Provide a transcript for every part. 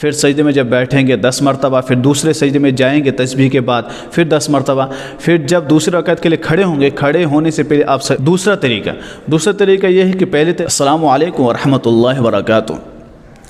پھر سجدے میں جب بیٹھیں گے 10 مرتبہ، پھر دوسرے سجدے میں جائیں گے تسبیح کے بعد پھر 10 مرتبہ، پھر جب دوسری رکعت کے لیے کھڑے ہوں گے، کھڑے ہونے سے پہلے آپ دوسرا طریقہ یہ ہے کہ پہلے السلام علیکم ورحمۃ اللہ وبرکاتہ۔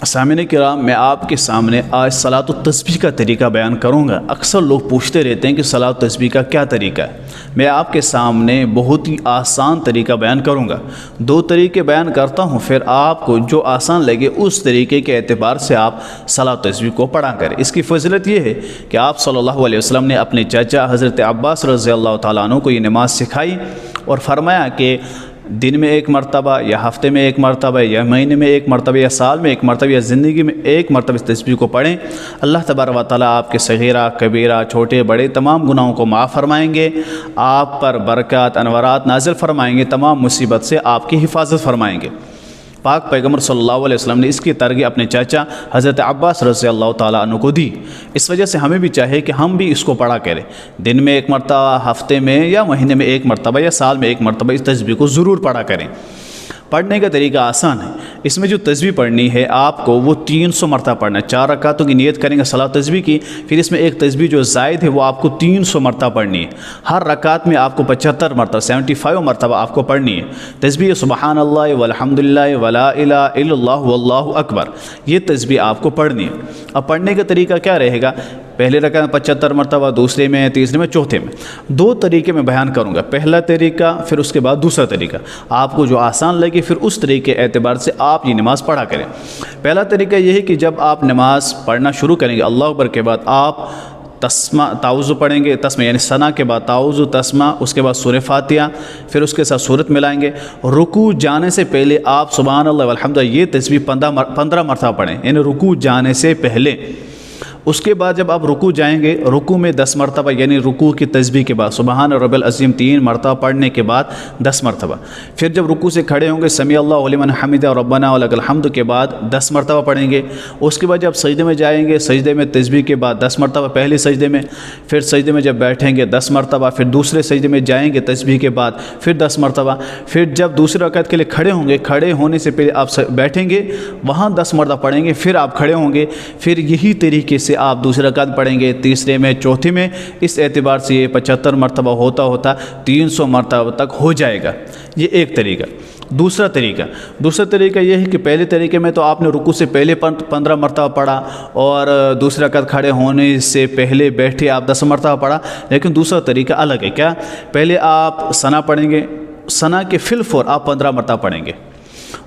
سامعین کرام، میں آپ کے سامنے آج صلاۃ التسبیح کا طریقہ بیان کروں گا۔ اکثر لوگ پوچھتے رہتے ہیں کہ صلاۃ التسبیح کا کیا طریقہ ہے۔ میں آپ کے سامنے بہت ہی آسان طریقہ بیان کروں گا۔ 2 طریقے بیان کرتا ہوں، پھر آپ کو جو آسان لگے اس طریقے کے اعتبار سے آپ صلاۃ التسبیح کو پڑھا کریں۔ اس کی فضیلت یہ ہے کہ آپ صلی اللہ علیہ وسلم نے اپنے چچا حضرت عباس رضی اللہ تعالیٰ عنہ کو یہ نماز سکھائی اور فرمایا کہ دن میں 1 مرتبہ یا ہفتے میں 1 مرتبہ یا مہینے میں 1 مرتبہ یا سال میں 1 مرتبہ یا زندگی میں 1 مرتبہ اس تسبیح کو پڑھیں۔ اللہ تبارک و تعالیٰ آپ کے صغیرہ کبیرہ چھوٹے بڑے تمام گناہوں کو معاف فرمائیں گے، آپ پر برکات انوارات نازل فرمائیں گے، تمام مصیبت سے آپ کی حفاظت فرمائیں گے۔ پاک پیغمبر صلی اللہ علیہ وسلم نے اس کی ترغیب اپنے چاچا حضرت عباس رضی اللہ تعالیٰ عنہ کو دی۔ اس وجہ سے ہمیں بھی چاہیے کہ ہم بھی اس کو پڑھا کریں، دن میں 1 مرتبہ، ہفتے میں یا مہینے میں 1 مرتبہ یا سال میں 1 مرتبہ اس تسبیح کو ضرور پڑھا کریں۔ پڑھنے کا طریقہ آسان ہے۔ اس میں جو تسبیح پڑھنی ہے آپ کو وہ 300 مرتبہ پڑھنا ہے۔ 4 رکعتوں کی نیت کریں گے صلاۃ تسبیح کی، پھر اس میں ایک تسبیح جو زائد ہے وہ آپ کو 300 مرتبہ پڑھنی ہے۔ ہر رکعت میں آپ کو 75 مرتبہ 75 مرتبہ آپ کو پڑھنی ہے۔ تسبیح سبحان اللہ والحمد للہ ولا الہ الا اللہ واللہ اکبر، یہ تسبیح آپ کو پڑھنی ہے۔ اب پڑھنے کا طریقہ کیا رہے گا؟ پہلے رکعت میں 75 مرتبہ، دوسرے میں، تیسرے میں، چوتھے میں 2 طریقے میں بیان کروں گا۔ پہلا طریقہ پھر اس کے بعد دوسرا طریقہ، آپ کو جو آسان لگے پھر اس طریقے اعتبار سے آپ یہ نماز پڑھا کریں۔ پہلا طریقہ یہ ہے کہ جب آپ نماز پڑھنا شروع کریں گے اللہ اکبر کے بعد آپ تسمہ تعوذ پڑھیں گے، تسمہ یعنی ثنا کے بعد تعوذ تسمہ، اس کے بعد سورہ فاتحہ، پھر اس کے ساتھ سورت ملائیں گے۔ رکوع جانے سے پہلے آپ سبحان اللہ والحمد للہ یہ تسبیح 15 مرتبہ پڑھیں، یعنی رکوع جانے سے پہلے۔ اس کے بعد جب آپ رکوع جائیں گے، رکوع میں 10 مرتبہ یعنی رکوع کی تسبیح کے بعد سبحان رب العظیم 3 مرتبہ پڑھنے کے بعد 10 مرتبہ، پھر جب رکوع سے کھڑے ہوں گے سمیع اللہ لمن حمدہ ربنا ولک الحمد کے بعد 10 مرتبہ پڑھیں گے۔ اس کے بعد جب سجدے میں جائیں گے، سجدے میں تسبیح کے بعد 10 مرتبہ پہلے سجدے میں، پھر سجدے میں جب بیٹھیں گے 10 مرتبہ، پھر دوسرے سجدے میں جائیں گے تسبیح کے بعد پھر 10 مرتبہ، پھر جب دوسری رکعت کے لیے کھڑے ہوں گے، کھڑے ہونے سے پہلے آپ بیٹھیں گے وہاں 10 مرتبہ پڑھیں گے، پھر آپ کھڑے ہوں گے، پھر یہی طریقے سے آپ دوسری رکعت پڑھیں گے، تیسرے میں، چوتھے میں، اس اعتبار سے یہ 75 مرتبہ ہوتا 300 مرتبہ تک ہو جائے گا۔ یہ ایک طریقہ۔ دوسرا طریقہ یہ ہے کہ پہلے طریقے میں تو آپ نے رکوع سے پہلے 15 مرتبہ پڑھا اور دوسری رکعت کھڑے ہونے سے پہلے بیٹھے آپ 10 مرتبہ پڑھا، لیکن دوسرا طریقہ الگ ہے۔ کیا؟ پہلے آپ ثنا پڑھیں گے، ثنا کے فی الفور آپ 15 مرتبہ پڑھیں گے،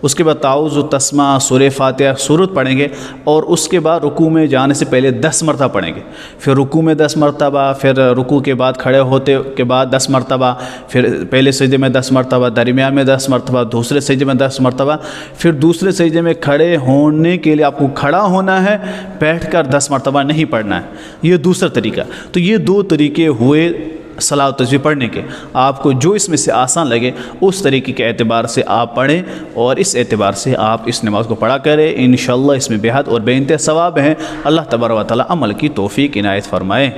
اس کے بعد تعوذ تسمہ سورہ فاتحہ سورت پڑھیں گے، اور اس کے بعد رکوع میں جانے سے پہلے 10 مرتبہ پڑھیں گے، پھر رکوع میں 10 مرتبہ، پھر رکوع کے بعد کھڑے ہوتے کے بعد 10 مرتبہ، پھر پہلے سجدے میں 10 مرتبہ، درمیان میں 10 مرتبہ، دوسرے سجدے میں 10 مرتبہ، پھر دوسرے سجدے میں کھڑے ہونے کے لیے آپ کو کھڑا ہونا ہے، بیٹھ کر 10 مرتبہ نہیں پڑھنا ہے۔ یہ دوسرا طریقہ۔ تو یہ 2 طریقے ہوئے صلاۃ التسبیح پڑھنے کے۔ آپ کو جو اس میں سے آسان لگے اس طریقے کے اعتبار سے آپ پڑھیں اور اس اعتبار سے آپ اس نماز کو پڑھا کریں۔ انشاءاللہ اس میں بے حد اور بے انتہا ثواب ہیں۔ اللہ تبارک و تعالی عمل کی توفیق عنایت فرمائے۔